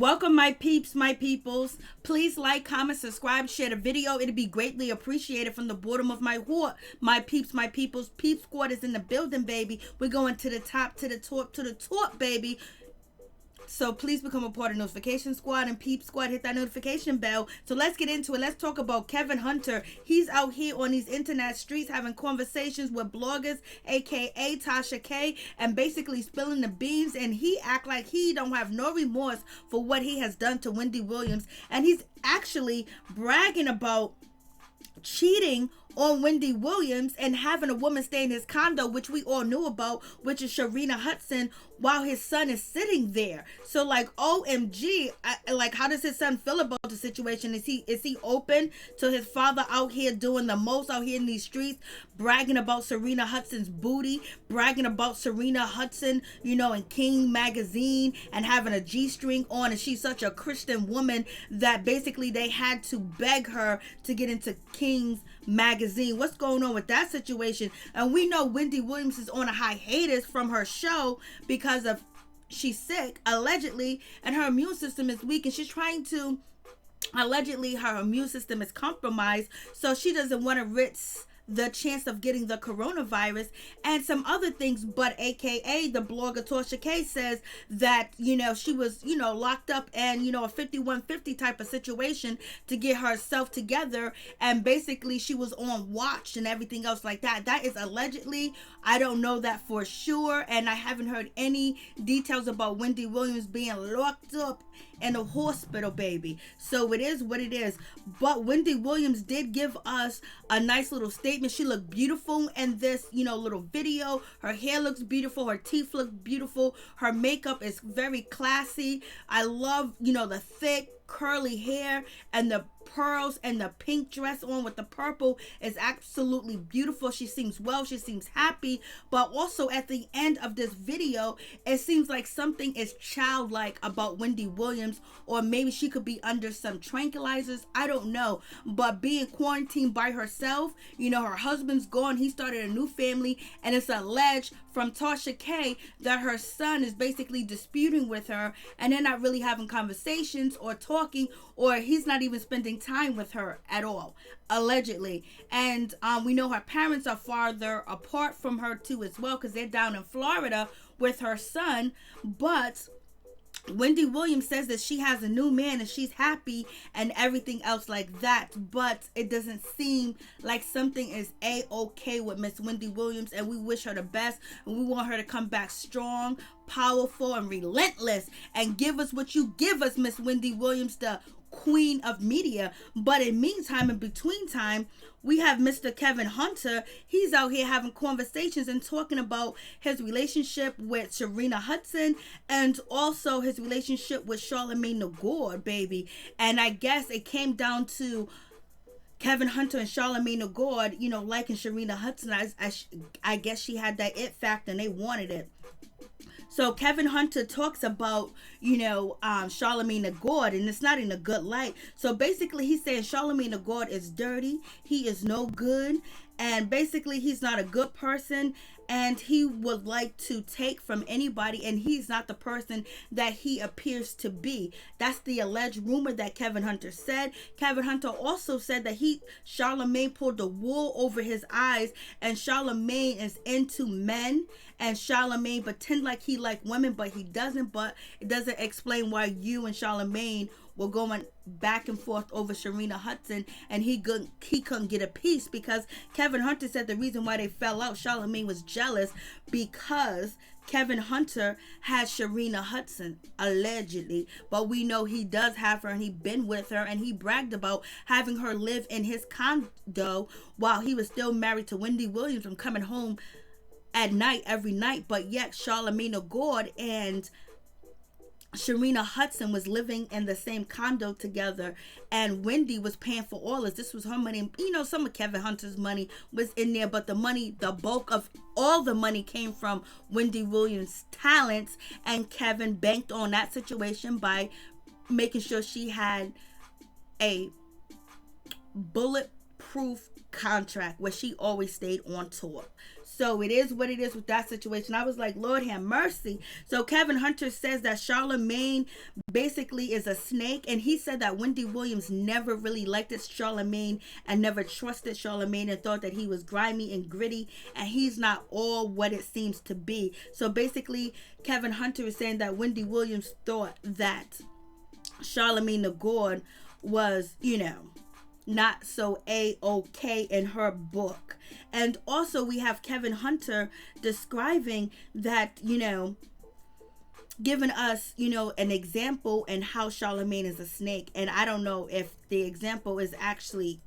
Welcome, my peeps, my peoples. Please like, comment, subscribe, share the video. It'd be greatly appreciated from the bottom of my heart. My peeps, my peoples. Peep Squad is in the building, baby. We're going to the top, to the top, baby. So please become a part of Notification Squad and Peep Squad. Hit that notification bell. So let's get into it. Let's talk about Kevin Hunter. He's out here on these internet streets having conversations with bloggers, aka Tasha K, and basically spilling the beans. And he act like he don't have no remorse for what he has done to Wendy Williams. And he's actually bragging about cheating on Wendy Williams and having a woman stay in his condo, which we all knew about, which is Sharina Hudson, while his son is sitting there. So like, OMG, like, how does his son feel about the situation? Is he open to his father out here doing the most out here in these streets, bragging about Sharina Hudson's booty, bragging about Sharina Hudson, you know, in King magazine, and having a G-string on, and she's such a Christian woman that basically they had to beg her to get into King's magazine. What's going on with that situation? And we know Wendy Williams is on a hiatus from her show because of she's sick, allegedly, and her immune system is weak, and she's trying to, allegedly, her immune system is compromised, so she doesn't want to risk the chance of getting the coronavirus and some other things. But aka the blogger Tasha K says that, you know, she was, you know, locked up and, you know, a 5150 type of situation to get herself together, and basically she was on watch and everything else like that. That is allegedly. I don't know that for sure, and I haven't heard any details about Wendy Williams being locked up in a hospital, baby. So it is what it is. But Wendy Williams did give us a nice little statement. She looked beautiful in this, you know, little video. Her hair looks beautiful. Her teeth look beautiful. Her makeup is very classy. I love, you know, the thick curly hair and the pearls and the pink dress on with the purple is absolutely beautiful. She seems well, she seems happy, but also at the end of this video it seems like something is childlike about Wendy Williams, or maybe she could be under some tranquilizers, I don't know. But being quarantined by herself, you know, her husband's gone, he started a new family, and it's alleged from Tasha K that her son is basically disputing with her, and they're not really having conversations or talking, or he's not even spending time with her at all, allegedly. And we know her parents are farther apart from her too as well, because they're down in Florida with her son. But Wendy Williams says that she has a new man and she's happy and everything else like that, but it doesn't seem like something is a-okay with Miss Wendy Williams, and we wish her the best, and we want her to come back strong, powerful, and relentless, and give us what you give us, Miss Wendy Williams, the queen of media. But in meantime, in between time, we have Mr. Kevin Hunter. He's out here having conversations and talking about his relationship with Sharina Hudson, and also his relationship with Charlamagne, baby. And I guess it came down to Kevin Hunter and Charlamagne, you know, liking Sharina Hudson. I guess she had that it factor and they wanted it. So Kevin Hunter talks about, you know, Charlamagne, and it's not in a good light. So basically he's saying Charlamagne is dirty, he is no good, and basically he's not a good person, and he would like to take from anybody, and he's not the person that he appears to be. That's the alleged rumor that Kevin Hunter said. Kevin Hunter also said that Charlamagne pulled the wool over his eyes, and Charlamagne is into men, and Charlamagne pretend like he like women, but he doesn't. But it doesn't explain why you and Charlamagne were going back and forth over Sharina Hudson, and he couldn't get a piece, because Kevin Hunter said the reason why they fell out, Charlamagne was jealous because Kevin Hunter has Sharina Hudson, allegedly, but we know he does have her, and he's been with her, and he bragged about having her live in his condo while he was still married to Wendy Williams and coming home at night, every night. But yet Charlamagne and Sharina Hudson was living in the same condo together, and Wendy was paying for all this. This was her money. You know, some of Kevin Hunter's money was in there, but the money, the bulk of all the money came from Wendy Williams' talents, and Kevin banked on that situation by making sure she had a bulletproof contract where she always stayed on tour. So it is what it is with that situation. I was like, Lord have mercy. So Kevin Hunter says that Charlamagne basically is a snake, and he said that Wendy Williams never really liked this Charlamagne and never trusted Charlamagne and thought that he was grimy and gritty, and he's not all what it seems to be. So basically Kevin Hunter is saying that Wendy Williams thought that Charlamagne the God was, not so A-OK in her book. And also we have Kevin Hunter describing that, giving us, an example and how Charlamagne is a snake. And I don't know if the example is actually,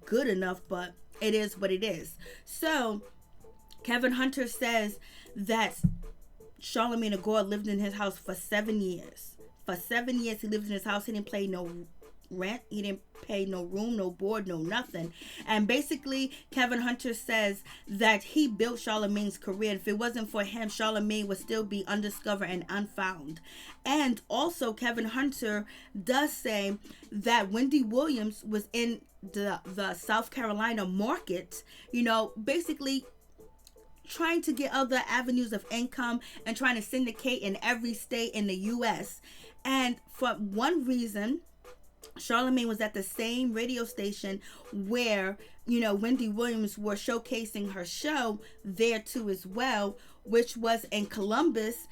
good enough, but it is what it is. So Kevin Hunter says that Charlamagne the God lived in his house for 7 years. For 7 years he lived in his house. He didn't pay no rent, he didn't pay no room, no board, no nothing. And basically Kevin Hunter says that he built Charlamagne's career. If it wasn't for him, Charlamagne would still be undiscovered and unfound. And also Kevin Hunter does say that Wendy Williams was in the South Carolina market, basically trying to get other avenues of income and trying to syndicate in every state in the US. And for one reason, Charlamagne was at the same radio station where, Wendy Williams were showcasing her show there too as well, which was in Columbus,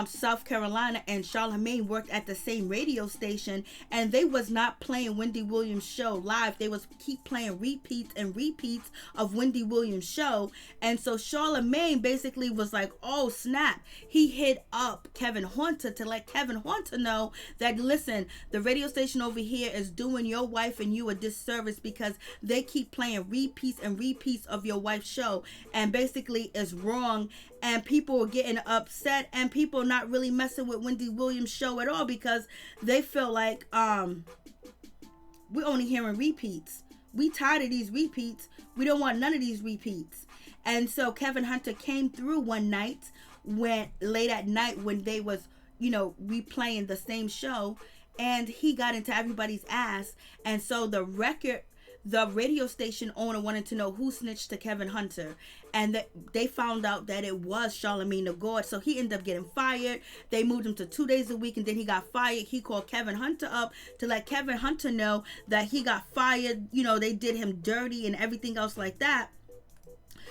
South Carolina, and Charlamagne worked at the same radio station, and they was not playing Wendy Williams' show live. They was keep playing repeats and repeats of Wendy Williams' show. And so Charlamagne basically was like, oh snap. He hit up Kevin Hunter to let Kevin Hunter know that, listen, the radio station over here is doing your wife and you a disservice because they keep playing repeats and repeats of your wife's show, and basically it's wrong. And people were getting upset, and people not really messing with Wendy Williams' show at all because they feel like we're only hearing repeats. We tired of these repeats. We don't want none of these repeats. And so Kevin Hunter came through one night late at night when they was, replaying the same show, and he got into everybody's ass. And so the radio station owner wanted to know who snitched to Kevin Hunter, and they found out that it was Charlamagne the God. So he ended up getting fired. They moved him to 2 days a week, and then he got fired. He called Kevin Hunter up to let Kevin Hunter know that he got fired. They did him dirty and everything else like that.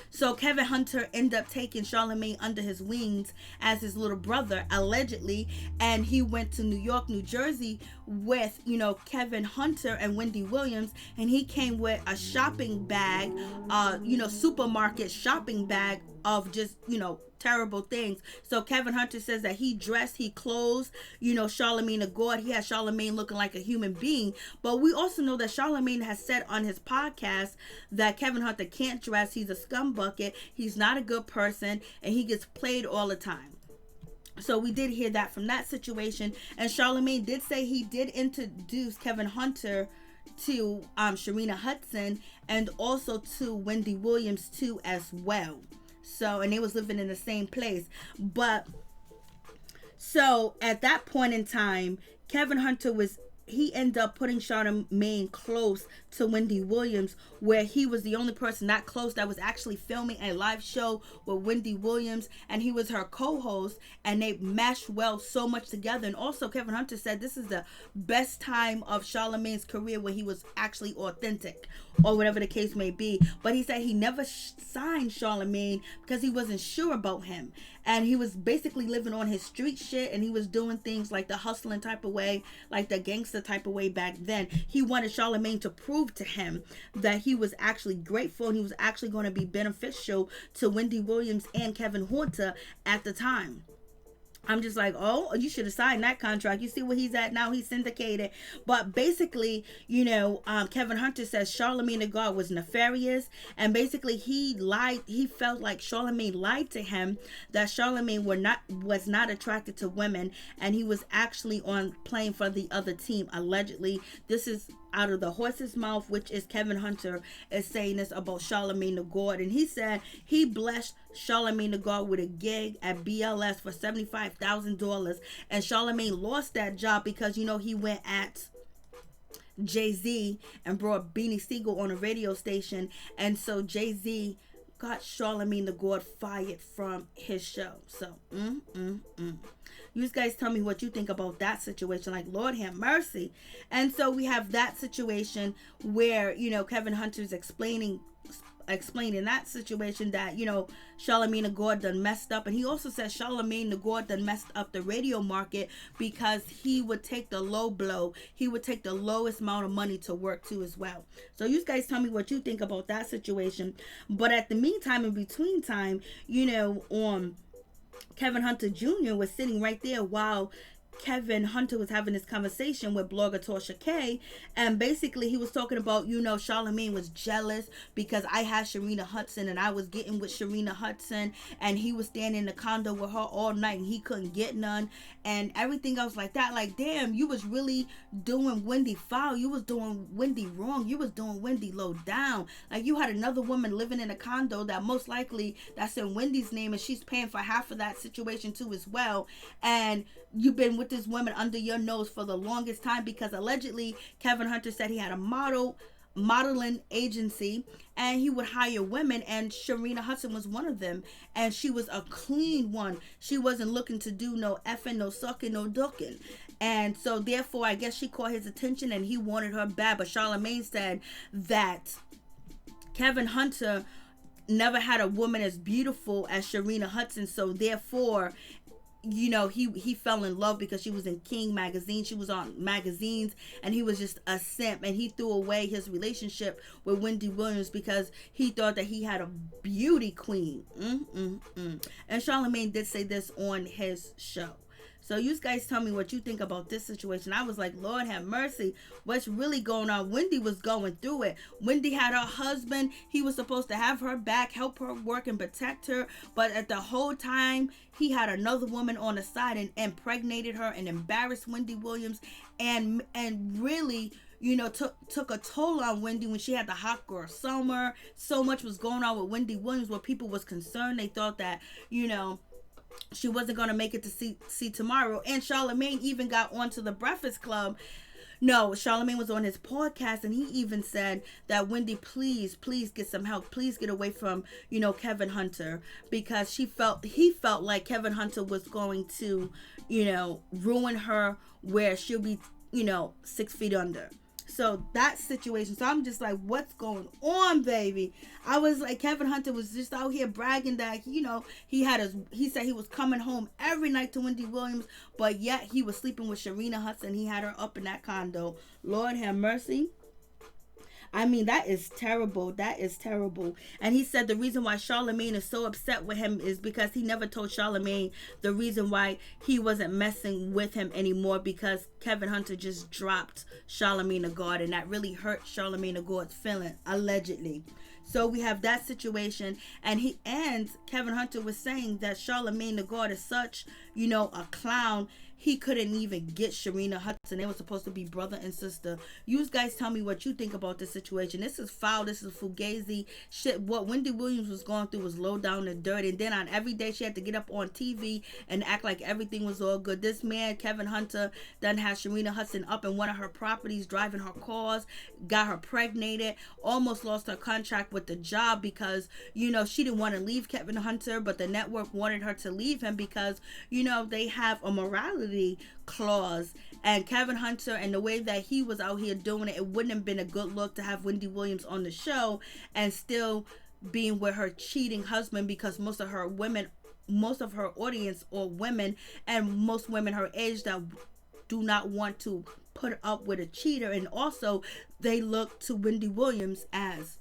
So Kevin Hunter ended up taking Charlamagne under his wings as his little brother, allegedly. And he went to New York, New Jersey with, Kevin Hunter and Wendy Williams. And he came with a shopping bag, supermarket shopping bag of just, terrible things. So Kevin Hunter says that he dressed, he clothes, Charlamagne the God. He had Charlamagne looking like a human being. But we also know that Charlamagne has said on his podcast that Kevin Hunter can't dress. He's a scumbucket. He's not a good person, and he gets played all the time. So we did hear that from that situation. And Charlamagne did say he did introduce Kevin Hunter to Sharina Hudson and also to Wendy Williams too as well. So, and they was living in the same place. But so at that point in time, Kevin Hunter he ended up putting Charlamagne close to Wendy Williams, where he was the only person that close that was actually filming a live show with Wendy Williams, and he was her co-host, and they meshed well so much together. And also Kevin Hunter said this is the best time of Charlamagne's career where he was actually authentic, or whatever the case may be. But he said he never signed Charlamagne because he wasn't sure about him, and he was basically living on his street shit, and he was doing things like the hustling type of way, like the gangster type of way back then. He wanted Charlamagne to prove to him that he was actually grateful and he was actually going to be beneficial to Wendy Williams and Kevin Hunter at the time. I'm just like, oh, you should have signed that contract. You see where he's at now? He's syndicated. But basically, Kevin Hunter says Charlamagne the God was nefarious. And basically, he lied. He felt like Charlamagne lied to him that Charlamagne was not attracted to women. And he was actually playing for the other team, allegedly. This is out of the horse's mouth, which is Kevin Hunter is saying this about Charlamagne the God. And he said he blessed Charlamagne the God with a gig at BLS for $75,000, and Charlamagne lost that job because he went at Jay-Z and brought Beanie Siegel on a radio station, and so Jay-Z got Charlamagne the God fired from his show. So, you guys tell me what you think about that situation. Like, Lord have mercy. And so we have that situation where, you know, Kevin Hunter's explaining that situation that, you know, Charlamagne the God done messed up. And he also says Charlamagne the God done messed up the radio market because he would take the low blow. He would take the lowest amount of money to work to as well. So you guys tell me what you think about that situation. But at the meantime, in between time, you know, Kevin Hunter Jr. was sitting right there while Kevin Hunter was having this conversation with blogger Tasha K, and basically he was talking about, you know, Charlamagne was jealous because I had Sharina Hudson and I was getting with Sharina Hudson, and he was staying in the condo with her all night and he couldn't get none and everything else like that. Like, damn, you was really doing Wendy foul. You was doing Wendy wrong. You was doing Wendy low down. Like, you had another woman living in a condo that most likely that's in Wendy's name, and she's paying for half of that situation too as well, and you've been with this woman under your nose for the longest time because allegedly Kevin Hunter said he had a modeling agency and he would hire women, and Sharina Hudson was one of them, and she was a clean one. She wasn't looking to do no effing, no sucking, no ducking. And so therefore I guess she caught his attention and he wanted her bad. But Charlamagne said that Kevin Hunter never had a woman as beautiful as Sharina Hudson, so therefore, you know, he fell in love because she was in King magazine. She was on magazines, and he was just a simp, and he threw away his relationship with Wendy Williams because he thought that he had a beauty queen. And Charlamagne did say this on his show. So you guys tell me what you think about this situation. I was like, Lord have mercy. What's really going on? Wendy was going through it. Wendy had her husband. He was supposed to have her back, help her work and protect her. But at the whole time, he had another woman on the side and impregnated her and embarrassed Wendy Williams and really, you know, took a toll on Wendy when she had the hot girl summer. So much was going on with Wendy Williams where people was concerned. They thought that, you know, she wasn't going to make it to see tomorrow. And Charlamagne even got onto the Breakfast Club. No, Charlamagne was on his podcast and he even said that Wendy, please get some help. Please get away from, you know, Kevin Hunter, because he felt like Kevin Hunter was going to, you know, ruin her where she'll be, you know, 6 feet under. So that situation. So I'm just like, what's going on, baby? I was like, Kevin Hunter was just out here bragging that, you know, he said he was coming home every night to Wendy Williams, but yet he was sleeping with Sharina Hudson. He had her up in that condo. Lord have mercy. I mean, that is terrible. That is terrible. And he said the reason why Charlamagne is so upset with him is because he never told Charlamagne the reason why he wasn't messing with him anymore, because Kevin Hunter just dropped Charlamagne the God, and that really hurt Charlamagne the God's feeling, allegedly. So we have that situation, and Kevin Hunter was saying that Charlamagne the God is such, you know, a clown. He couldn't even get Sharina Hudson. They were supposed to be brother and sister. You guys tell me what you think about this situation. This is foul. This is fugazi shit. What Wendy Williams was going through was low down and dirty. And then on every day she had to get up on TV and act like everything was all good. This man, Kevin Hunter, then had Sharina Hudson up in one of her properties, driving her cars, got her pregnated, almost lost her contract with the job because, you know, she didn't want to leave Kevin Hunter, but the network wanted her to leave him because, you know, they have a morality clause. And Kevin Hunter, and the way that he was out here doing it, it wouldn't have been a good look to have Wendy Williams on the show and still being with her cheating husband, because most of her audience or women, and most women her age, that do not want to put up with a cheater, and also they look to Wendy Williams as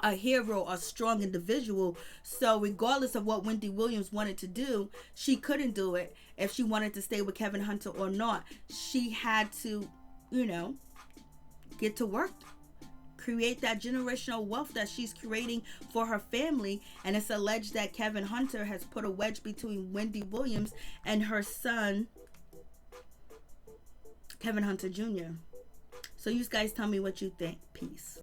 a hero, a strong individual. So regardless of what Wendy Williams wanted to do, she couldn't do it if she wanted to stay with Kevin Hunter or not. She had to, you know, get to work, create that generational wealth that she's creating for her family. And it's alleged that Kevin Hunter has put a wedge between Wendy Williams and her son, Kevin Hunter Jr. So you guys tell me what you think. Peace.